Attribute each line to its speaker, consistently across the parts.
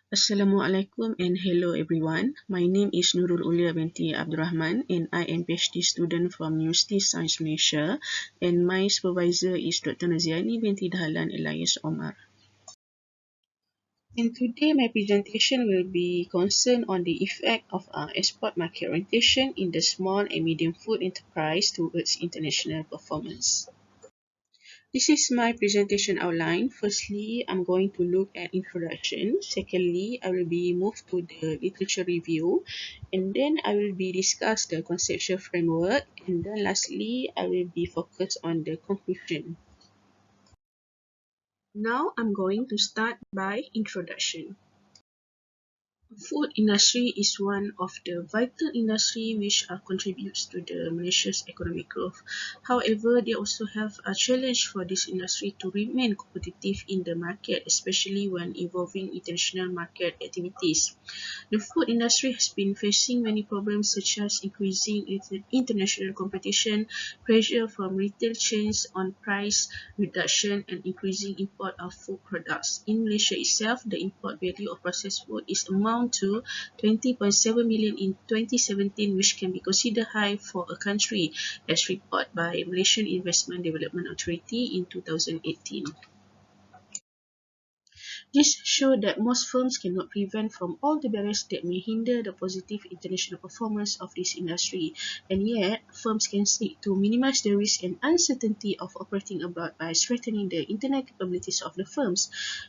Speaker 1: Assalamualaikum and hello everyone. My name is Nurul Ulya binti Rahman and I am PhD student from University Science Malaysia and my supervisor is Dr. Naziani binti Dahlan Elias Omar. And today my presentation will be concerned on the effect of export market orientation in the small and medium food enterprise towards international performance. This is my presentation outline. Firstly, I'm going to look at introduction. Secondly, I will be moved to the literature review. And then I will be discuss the conceptual framework. And then lastly, I will be focused on the conclusion. Now I'm going to start by introduction. Food industry is one of the vital industry which contributes to the Malaysia's economic growth. However, they also have a challenge for this industry to remain competitive in the market, especially when evolving international market activities. The food industry has been facing many problems such as increasing international competition, pressure from retail chains on price reduction, and increasing import of food products. In Malaysia itself, the import value of processed food is amount to 20.7 million in 2017, which can be considered high for a country, as reported by Malaysian Investment Development Authority in 2018. This shows that most firms cannot prevent from all the barriers that may hinder the positive international performance of this industry, and yet firms can seek to minimize the risk and uncertainty of operating abroad by strengthening the internal capabilities of the firms.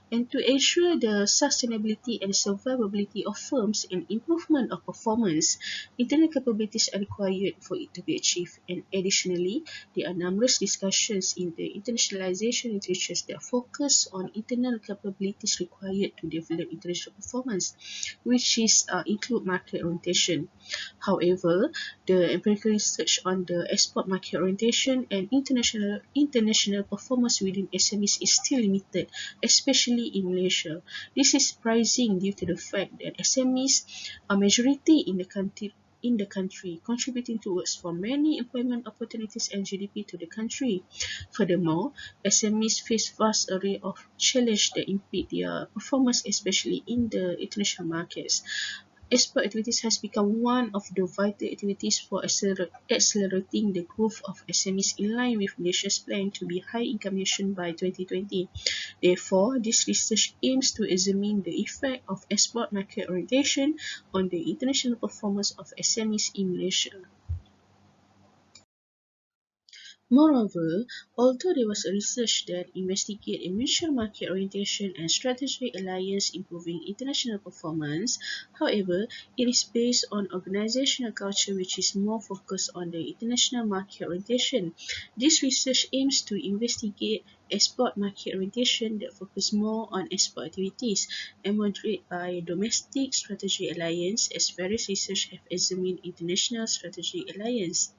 Speaker 1: And to ensure the sustainability and survivability of firms and improvement of performance, internal capabilities are required for it to be achieved. And additionally, there are numerous discussions in the internationalization literature that focus on internal capabilities required to develop international performance, which include market orientation. However, the empirical research on the export market orientation and international performance within SMEs is still limited, especially in Malaysia. This is surprising due to the fact that SMEs are majority in the country, contributing towards for many employment opportunities and GDP to the country. Furthermore, SMEs face vast array of challenges that impede their performance, especially in the international markets. Export activities has become one of the vital activities for accelerating the growth of SMEs in line with Malaysia's plan to be high-income nation by 2020. Therefore, this research aims to examine the effect of export market orientation on the international performance of SMEs in Malaysia. Moreover, although there was a research that investigated a mutual market orientation and strategic alliance improving international performance, however, it is based on organizational culture which is more focused on the international market orientation. This research aims to investigate export market orientation that focus more on export activities and moderate by domestic strategic alliance, as various research have examined international strategic alliance.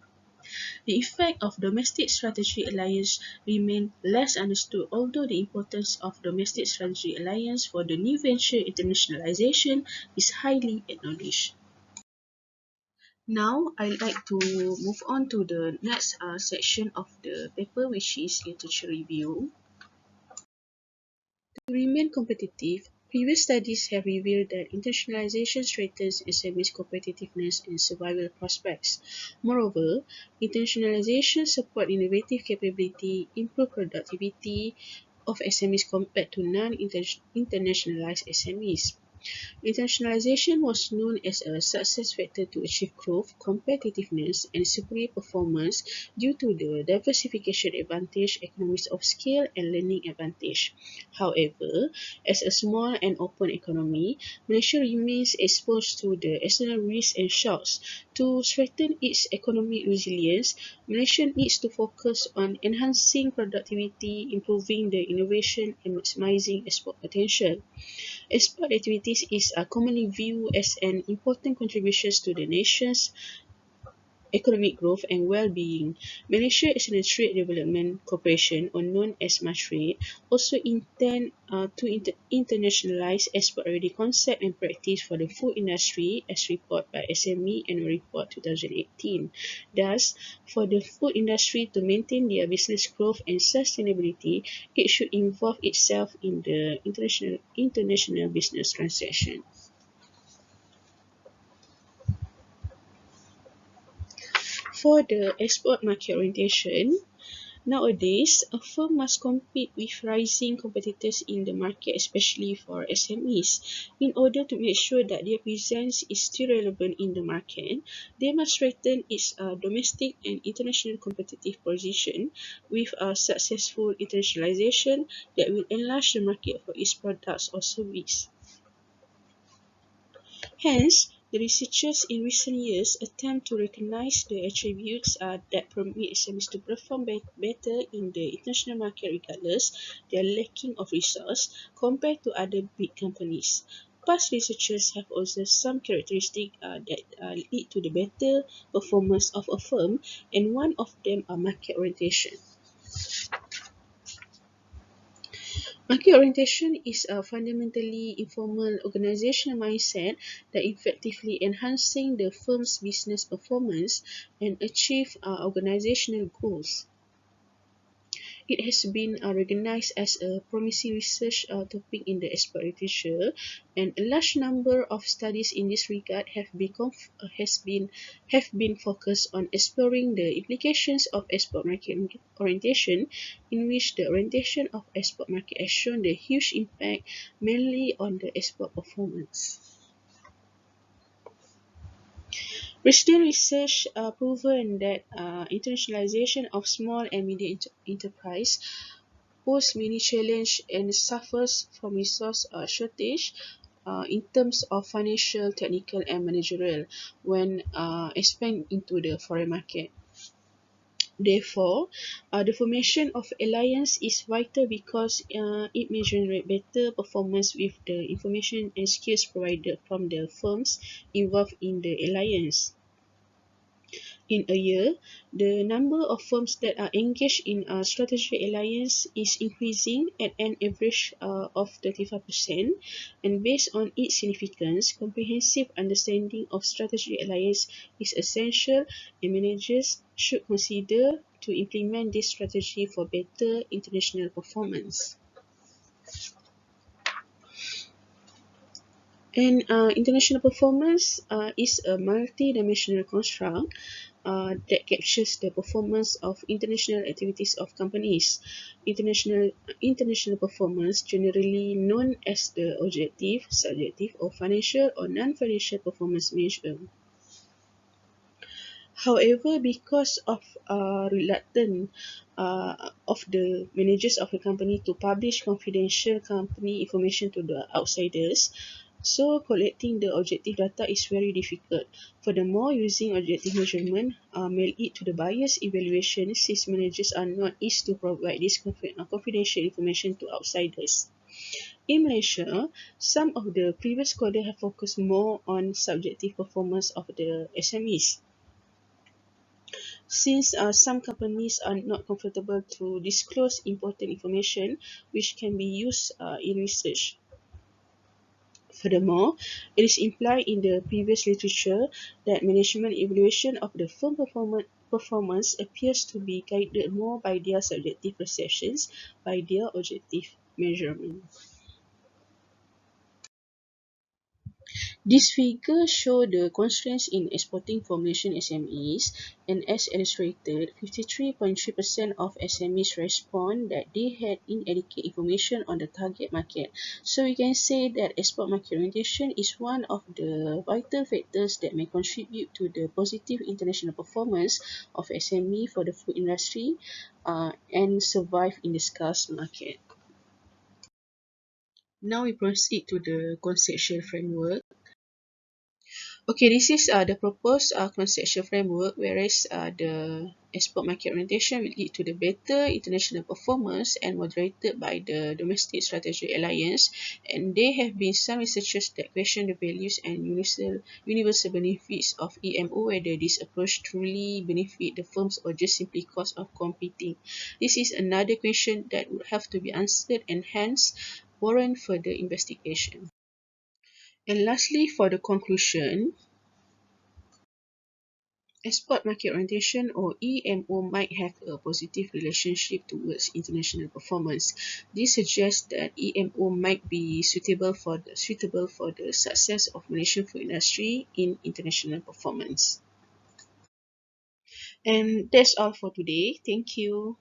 Speaker 1: The effect of domestic strategy alliance remain less understood, although the importance of domestic strategy alliance for the new venture internationalization is highly acknowledged. Now, I'd like to move on to the next section of the paper, which is literature review. To remain competitive, previous studies have revealed that internationalization strengthens SMEs' competitiveness and survival prospects. Moreover, internationalization supports innovative capability, improve productivity of SMEs compared to non-internationalized SMEs. Internationalization was known as a success factor to achieve growth, competitiveness, and superior performance due to the diversification advantage, economies of scale, and learning advantage. However, as a small and open economy, Malaysia remains exposed to the external risks and shocks. To strengthen its economic resilience, Malaysia needs to focus on enhancing productivity, improving the innovation, and maximizing export potential. Export activities is commonly viewed as an important contribution to the nation's economic growth and well-being. Malaysia External Trade Development Corporation, or known as MATRADE, also intend to internationalize export-ready concept and practice for the food industry as reported by SME Annual Report 2018. Thus, for the food industry to maintain their business growth and sustainability, it should involve itself in the international business transaction. For the export market orientation, nowadays, a firm must compete with rising competitors in the market, especially for SMEs. In order to make sure that their presence is still relevant in the market, they must strengthen its domestic and international competitive position with a successful internationalization that will enlarge the market for its products or service. Hence, the researchers in recent years attempt to recognize the attributes that permit SMEs to perform better in the international market regardless their lacking of resource compared to other big companies. Past researchers have observed some characteristics that lead to the better performance of a firm, and one of them are market orientation. Market orientation is a fundamentally informal organizational mindset that effectively enhancing the firm's business performance and achieve organizational goals. It has been recognized as a promising research topic in the export literature, and a large number of studies in this regard have been focused on exploring the implications of export market orientation, in which the orientation of export market has shown the huge impact mainly on the export performance. Recent research proven that internationalization of small and medium enterprise pose many challenges and suffers from resource shortage in terms of financial, technical, and managerial when expand into the foreign market. Therefore, the formation of alliance is vital because it may generate better performance with the information and skills provided from the firms involved in the alliance. In a year, the number of firms that are engaged in a strategic alliance is increasing at an average of 35%, and based on its significance, comprehensive understanding of strategic alliance is essential, and managers should consider to implement this strategy for better international performance. And international performance is a multi-dimensional construct that captures the performance of international activities of companies. International performance, generally known as the objective, subjective, or financial or non-financial performance measure. However, because of reluctance of the managers of the company to publish confidential company information to the outsiders, so collecting the objective data is very difficult. Furthermore, using objective measurement may lead to the biased evaluation since managers are not easy to provide this confidential information to outsiders. In Malaysia, some of the previous scholars have focused more on subjective performance of the SMEs. Since some companies are not comfortable to disclose important information which can be used in research. Furthermore, it is implied in the previous literature that management evaluation of the firm performance appears to be guided more by their subjective perceptions by their objective measurement. This figure shows the constraints in exporting for Malaysian SMEs, and as illustrated, 53.3% of SMEs respond that they had inadequate information on the target market. So we can say that export market orientation is one of the vital factors that may contribute to the positive international performance of SME for the food industry and survive in the scarce market. Now we proceed to the Concession Framework. Okay, this is the proposed concession framework, whereas the export market orientation will lead to the better international performance and moderated by the domestic strategic alliance. And there have been some researchers that question the values and universal benefits of EMO, whether this approach truly benefit the firms or just simply cost of competing. This is another question that would have to be answered and hence warrant further investigation. And lastly, for the conclusion, export market orientation or EMO might have a positive relationship towards international performance. This suggests that EMO might be suitable for the success of Malaysian food industry in international performance. And that's all for today. Thank you.